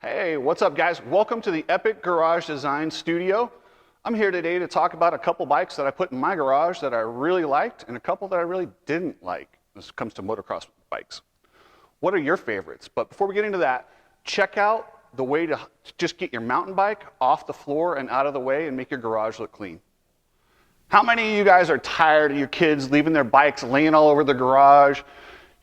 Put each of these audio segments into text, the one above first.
Hey, what's up guys? Welcome to the Epic Garage Design Studio. I'm here today to talk about a couple bikes that I put in my garage that I really liked and a couple that I really didn't like when it comes to motocross bikes. What are your favorites? But before we get into that, check out the way to just get your mountain bike off the floor and out of the way and make your garage look clean. How many of you guys are tired of your kids leaving their bikes laying all over the garage?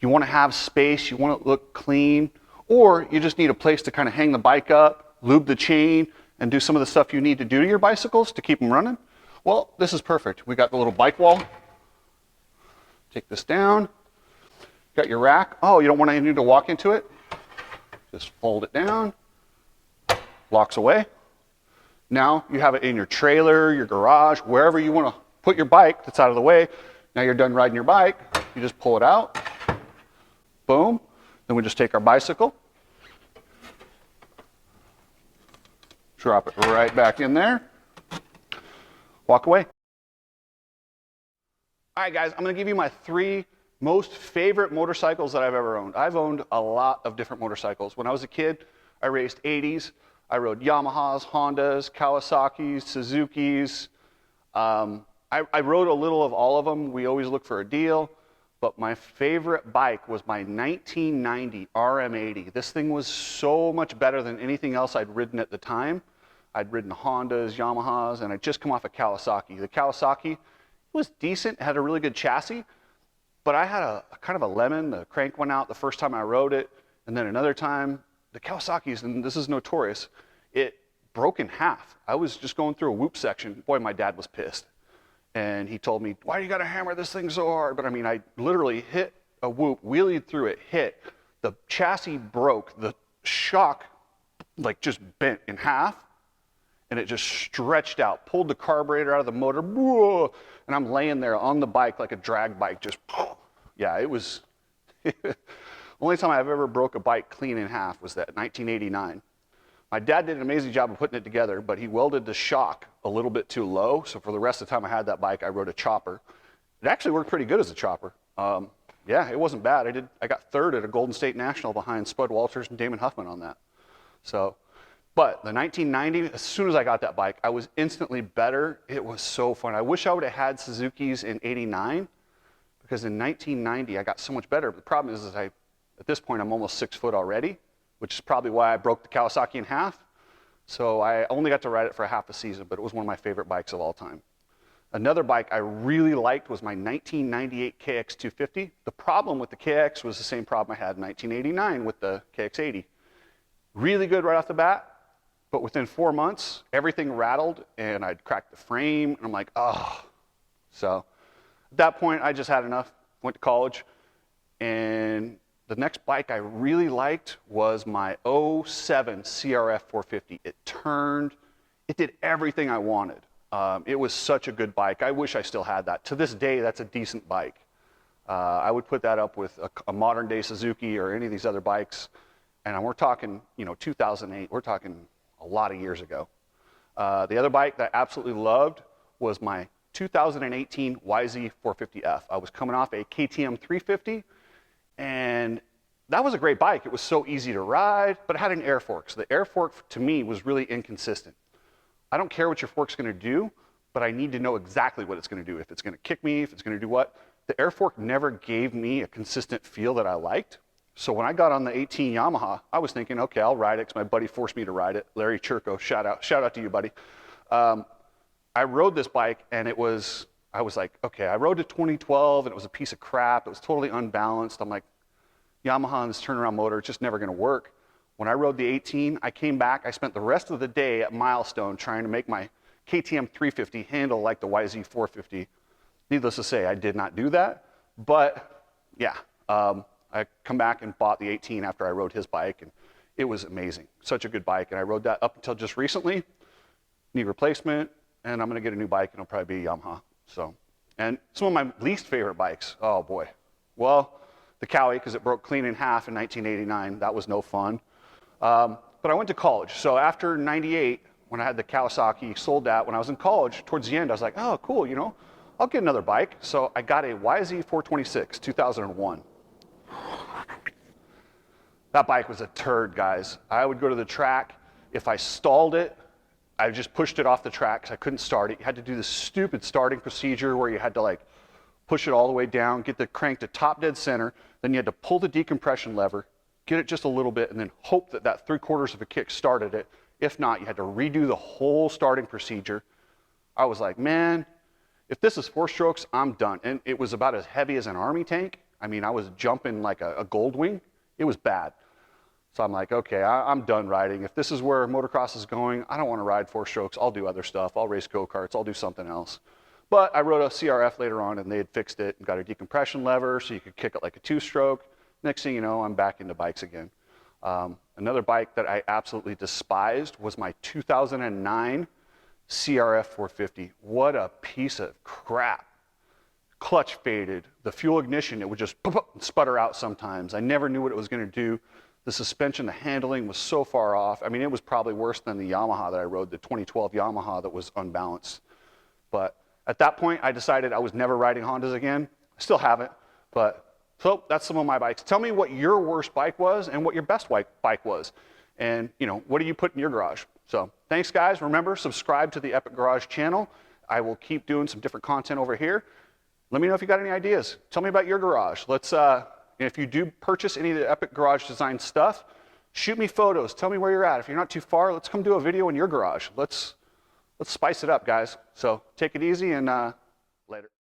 You want to have space, you want it to look clean, or you just need a place to kind of hang the bike up, lube the chain, and do some of the stuff you need to do to your bicycles to keep them running? Well, this is perfect. We got the little bike wall. Take this down. Got your rack. Oh, you don't want anything to walk into it? Just fold it down. Locks away. Now you have it in your trailer, your garage, wherever you want to put your bike that's out of the way. Now you're done riding your bike. You just pull it out. Boom. Then we just take our bicycle, drop it right back in there, walk away. All right, guys, I'm going to give you my 3 most favorite motorcycles that I've ever owned. I've owned a lot of different motorcycles. When I was a kid, I raced 80s. I rode Yamahas, Hondas, Kawasaki's, Suzuki's. I rode a little of all of them. We always look for a deal. But my favorite bike was my 1990 RM80. This thing was so much better than anything else I'd ridden at the time. I'd ridden Hondas, Yamahas, and I'd just come off a Kawasaki. The Kawasaki was decent, had a really good chassis, but I had a kind of a lemon. The crank went out the first time I rode it, and then another time, the Kawasaki's, and this is notorious, it broke in half. I was just going through a whoop section. Boy, my dad was pissed. And he told me, why do you got to hammer this thing so hard? But I mean, I literally hit a whoop, wheelied through it, hit. The chassis broke. The shock like just bent in half and it just stretched out, pulled the carburetor out of the motor. And I'm laying there on the bike like a drag bike, just, yeah, it was, only time I've ever broke a bike clean in half was that 1989. My dad did an amazing job of putting it together, but he welded the shock a little bit too low. So for the rest of the time I had that bike, I rode a chopper. It actually worked pretty good as a chopper. Yeah, it wasn't bad. I got 3rd at a Golden State National behind Spud Walters and Damon Huffman on that. So, but the 1990, as soon as I got that bike, I was instantly better. It was so fun. I wish I would have had Suzuki's in 89, because in 1990 I got so much better. But the problem is at this point I'm almost 6 foot already, which is probably why I broke the Kawasaki in half. So I only got to ride it for half a season, but it was one of my favorite bikes of all time. Another bike I really liked was my 1998 KX250. The problem with the KX was the same problem I had in 1989 with the KX80. Really good right off the bat, but within 4 months, everything rattled and I'd cracked the frame and I'm like, oh. So at that point, I just had enough, went to college, and the next bike I really liked was my '07 CRF 450. It turned, it did everything I wanted. It was such a good bike. I wish I still had that. To this day, that's a decent bike. I would put that up with a modern day Suzuki or any of these other bikes. And we're talking, 2008, we're talking a lot of years ago. The other bike that I absolutely loved was my 2018 YZ 450F. I was coming off a KTM 350. And that was a great bike. It was so easy to ride, but it had an air fork. So the air fork to me was really inconsistent. I don't care what your fork's going to do, but I need to know exactly what it's going to do. If it's going to kick me, if it's going to do what. The air fork never gave me a consistent feel that I liked. So when I got on the 18 Yamaha, I was thinking, okay, I'll ride it because my buddy forced me to ride it. Larry Churko, shout out to you, buddy. I rode this bike and I was like, okay, I rode to 2012 and it was a piece of crap. It was totally unbalanced. I'm like, Yamaha and this turnaround motor, it's just never going to work. When I rode the 18, I came back. I spent the rest of the day at Milestone trying to make my KTM 350 handle like the YZ 450. Needless to say, I did not do that. But yeah, I come back and bought the 18 after I rode his bike, and it was amazing. Such a good bike. And I rode that up until just recently. Need replacement, and I'm going to get a new bike, and it'll probably be a Yamaha. So, and some of my least favorite bikes, oh boy. Well, the Cowie, because it broke clean in half in 1989. That was no fun. But I went to college. So after 98, when I had the Kawasaki, sold that. When I was in college, towards the end, I was like, oh, cool, I'll get another bike. So I got a YZ 426, 2001. That bike was a turd, guys. I would go to the track. If I stalled it, I just pushed it off the track because I couldn't start it. You had to do this stupid starting procedure where you had to like push it all the way down, get the crank to top dead center, then you had to pull the decompression lever, get it just a little bit, and then hope that that 3/4 of a kick started it. If not, you had to redo the whole starting procedure. I was like, man, if this is 4 strokes, I'm done. And it was about as heavy as an army tank. I mean, I was jumping like a gold wing. It was bad. So I'm like, okay, I'm done riding. If this is where motocross is going, I don't want to ride 4 strokes. I'll do other stuff. I'll race go-karts. I'll do something else. But I rode a CRF later on, and they had fixed it and got a decompression lever so you could kick it like a 2-stroke. Next thing you know, I'm back into bikes again. Another bike that I absolutely despised was my 2009 CRF 450. What a piece of crap. Clutch faded. The fuel ignition, it would just sputter out sometimes. I never knew what it was going to do. The suspension, the handling was so far off. I mean, it was probably worse than the Yamaha that I rode, the 2012 Yamaha that was unbalanced. But at that point, I decided I was never riding Hondas again. I still haven't, but so that's some of my bikes. Tell me what your worst bike was and what your best bike was. And, you know, what do you put in your garage? So thanks, guys. Remember, subscribe to the Epic Garage channel. I will keep doing some different content over here. Let me know if you got any ideas. Tell me about your garage. Let's, if you do purchase any of the Epic Garage Design stuff, shoot me photos. Tell me where you're at. If you're not too far, let's come do a video in your garage. Let's spice it up, guys. So take it easy and later.